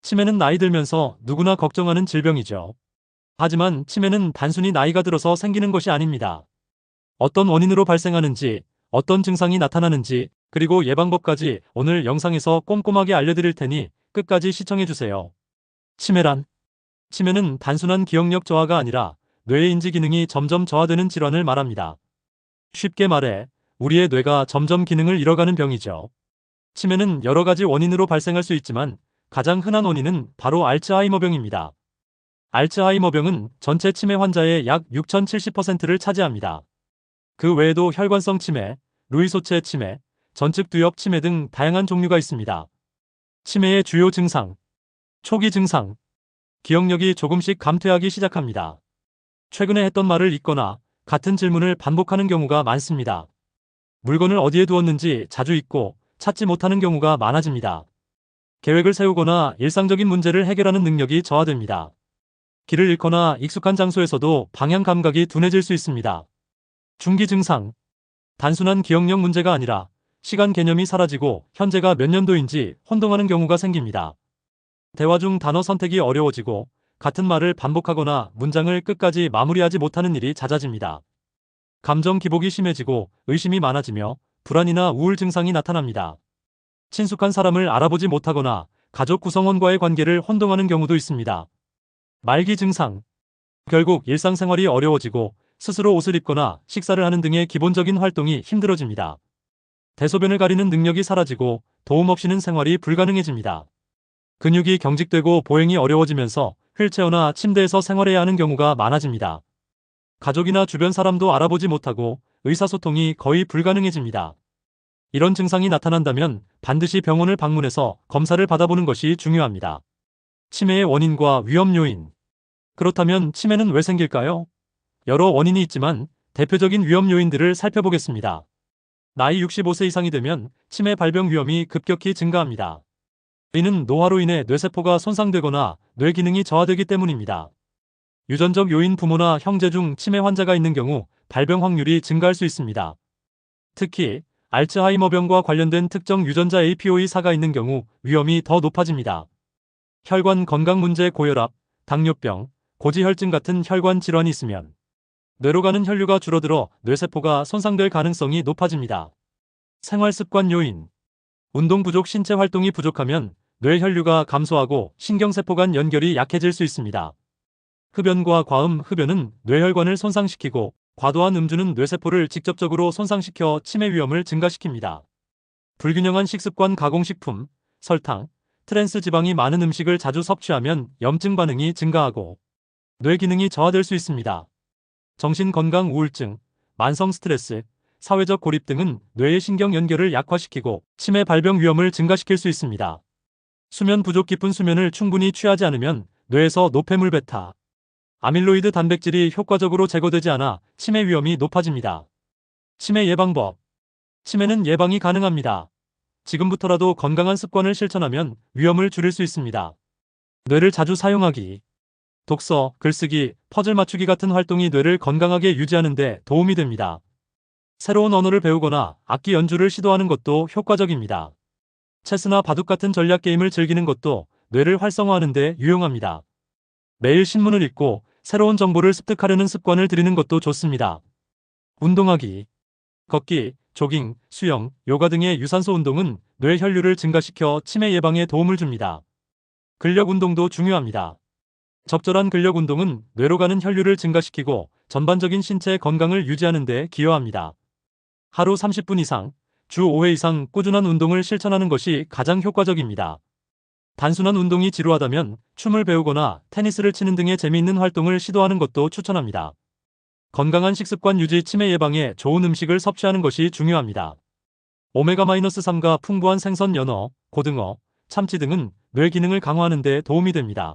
치매는 나이 들면서 누구나 걱정하는 질병이죠. 하지만 치매는 단순히 나이가 들어서 생기는 것이 아닙니다. 어떤 원인으로 발생하는지, 어떤 증상이 나타나는지, 그리고 예방법까지 오늘 영상에서 꼼꼼하게 알려드릴 테니 끝까지 시청해주세요. 치매란? 치매는 단순한 기억력 저하가 아니라 뇌의 인지 기능이 점점 저하되는 질환을 말합니다. 쉽게 말해, 우리의 뇌가 점점 기능을 잃어가는 병이죠. 치매는 여러 가지 원인으로 발생할 수 있지만 가장 흔한 원인은 바로 알츠하이머병입니다. 알츠하이머병은 전체 치매 환자의 약 6,070%를 차지합니다. 그 외에도 혈관성 치매, 루이소체 치매, 전측두엽 치매 등 다양한 종류가 있습니다. 치매의 주요 증상. 초기 증상. 기억력이 조금씩 감퇴하기 시작합니다. 최근에 했던 말을 잊거나 같은 질문을 반복하는 경우가 많습니다. 물건을 어디에 두었는지 자주 잊고 찾지 못하는 경우가 많아집니다. 계획을 세우거나 일상적인 문제를 해결하는 능력이 저하됩니다. 길을 잃거나 익숙한 장소에서도 방향 감각이 둔해질 수 있습니다. 중기 증상. 단순한 기억력 문제가 아니라 시간 개념이 사라지고 현재가 몇 년도인지 혼동하는 경우가 생깁니다. 대화 중 단어 선택이 어려워지고 같은 말을 반복하거나 문장을 끝까지 마무리하지 못하는 일이 잦아집니다. 감정 기복이 심해지고 의심이 많아지며 불안이나 우울 증상이 나타납니다. 친숙한 사람을 알아보지 못하거나 가족 구성원과의 관계를 혼동하는 경우도 있습니다. 말기 증상. 결국 일상생활이 어려워지고 스스로 옷을 입거나 식사를 하는 등의 기본적인 활동이 힘들어집니다. 대소변을 가리는 능력이 사라지고 도움 없이는 생활이 불가능해집니다. 근육이 경직되고 보행이 어려워지면서 휠체어나 침대에서 생활해야 하는 경우가 많아집니다. 가족이나 주변 사람도 알아보지 못하고 의사소통이 거의 불가능해집니다. 이런 증상이 나타난다면 반드시 병원을 방문해서 검사를 받아보는 것이 중요합니다. 치매의 원인과 위험 요인. 그렇다면 치매는 왜 생길까요? 여러 원인이 있지만 대표적인 위험 요인들을 살펴보겠습니다. 나이 65세 이상이 되면 치매 발병 위험이 급격히 증가합니다. 이는 노화로 인해 뇌세포가 손상되거나 뇌 기능이 저하되기 때문입니다. 유전적 요인 부모나 형제 중 치매 환자가 있는 경우 발병 확률이 증가할 수 있습니다. 특히 알츠하이머병과 관련된 특정 유전자 APOE4가 있는 경우 위험이 더 높아집니다. 혈관 건강 문제 고혈압, 당뇨병, 고지혈증 같은 혈관 질환이 있으면 뇌로 가는 혈류가 줄어들어 뇌세포가 손상될 가능성이 높아집니다. 생활습관 요인. 운동 부족 신체 활동이 부족하면 뇌 혈류가 감소하고 신경세포 간 연결이 약해질 수 있습니다. 흡연과 과음, 흡연은 뇌혈관을 손상시키고 과도한 음주는 뇌세포를 직접적으로 손상시켜 치매 위험을 증가시킵니다. 불균형한 식습관 가공식품, 설탕, 트랜스 지방이 많은 음식을 자주 섭취하면 염증 반응이 증가하고 뇌 기능이 저하될 수 있습니다. 정신건강 우울증, 만성 스트레스, 사회적 고립 등은 뇌의 신경 연결을 약화시키고 치매 발병 위험을 증가시킬 수 있습니다. 수면 부족. 깊은 수면을 충분히 취하지 않으면 뇌에서 노폐물 베타, 아밀로이드 단백질이 효과적으로 제거되지 않아 치매 위험이 높아집니다. 치매 예방법. 치매는 예방이 가능합니다. 지금부터라도 건강한 습관을 실천하면 위험을 줄일 수 있습니다. 뇌를 자주 사용하기. 독서, 글쓰기, 퍼즐 맞추기 같은 활동이 뇌를 건강하게 유지하는 데 도움이 됩니다. 새로운 언어를 배우거나 악기 연주를 시도하는 것도 효과적입니다. 체스나 바둑 같은 전략 게임을 즐기는 것도 뇌를 활성화하는 데 유용합니다. 매일 신문을 읽고 새로운 정보를 습득하려는 습관을 들이는 것도 좋습니다. 운동하기. 걷기, 조깅, 수영, 요가 등의 유산소 운동은 뇌 혈류를 증가시켜 치매 예방에 도움을 줍니다. 근력 운동도 중요합니다. 적절한 근력 운동은 뇌로 가는 혈류를 증가시키고 전반적인 신체 건강을 유지하는 데 기여합니다. 하루 30분 이상, 주 5회 이상 꾸준한 운동을 실천하는 것이 가장 효과적입니다. 단순한 운동이 지루하다면 춤을 배우거나 테니스를 치는 등의 재미있는 활동을 시도하는 것도 추천합니다. 건강한 식습관 유지. 치매 예방에 좋은 음식을 섭취하는 것이 중요합니다. 오메가-3가 풍부한 생선, 연어, 고등어, 참치 등은 뇌 기능을 강화하는 데 도움이 됩니다.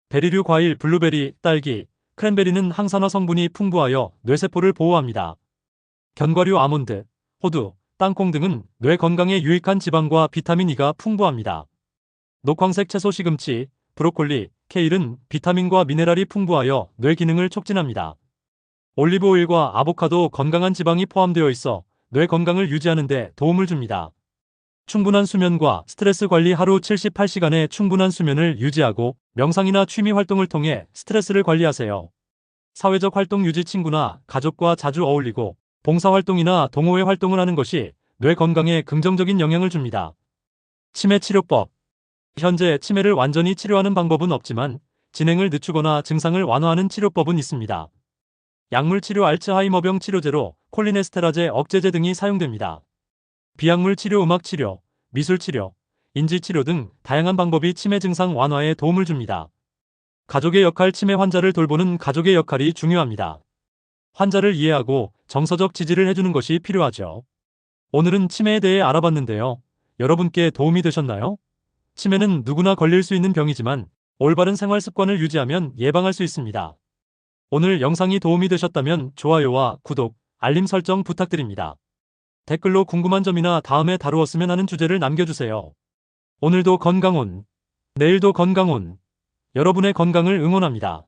베리류 과일, 블루베리, 딸기, 크랜베리는 항산화 성분이 풍부하여 뇌세포를 보호합니다. 견과류, 아몬드, 호두, 땅콩 등은 뇌 건강에 유익한 지방과 비타민 E가 풍부합니다. 녹황색 채소, 시금치, 브로콜리, 케일은 비타민과 미네랄이 풍부하여 뇌 기능을 촉진합니다. 올리브 오일과 아보카도 건강한 지방이 포함되어 있어 뇌 건강을 유지하는 데 도움을 줍니다. 충분한 수면과 스트레스 관리. 하루 78시간의 충분한 수면을 유지하고 명상이나 취미 활동을 통해 스트레스를 관리하세요. 사회적 활동 유지. 친구나 가족과 자주 어울리고 봉사활동이나 동호회 활동을 하는 것이 뇌 건강에 긍정적인 영향을 줍니다. 치매 치료법. 현재 치매를 완전히 치료하는 방법은 없지만 진행을 늦추거나 증상을 완화하는 치료법은 있습니다. 약물 치료. 알츠하이머병 치료제로 콜리네스테라제, 억제제 등이 사용됩니다. 비약물 치료, 음악 치료, 미술 치료, 인지 치료 등 다양한 방법이 치매 증상 완화에 도움을 줍니다. 가족의 역할. 치매 환자를 돌보는 가족의 역할이 중요합니다. 환자를 이해하고 정서적 지지를 해주는 것이 필요하죠. 오늘은 치매에 대해 알아봤는데요. 여러분께 도움이 되셨나요? 치매는 누구나 걸릴 수 있는 병이지만 올바른 생활 습관을 유지하면 예방할 수 있습니다. 오늘 영상이 도움이 되셨다면 좋아요와 구독, 알림 설정 부탁드립니다. 댓글로 궁금한 점이나 다음에 다루었으면 하는 주제를 남겨주세요. 오늘도 건강온, 내일도 건강온. 여러분의 건강을 응원합니다.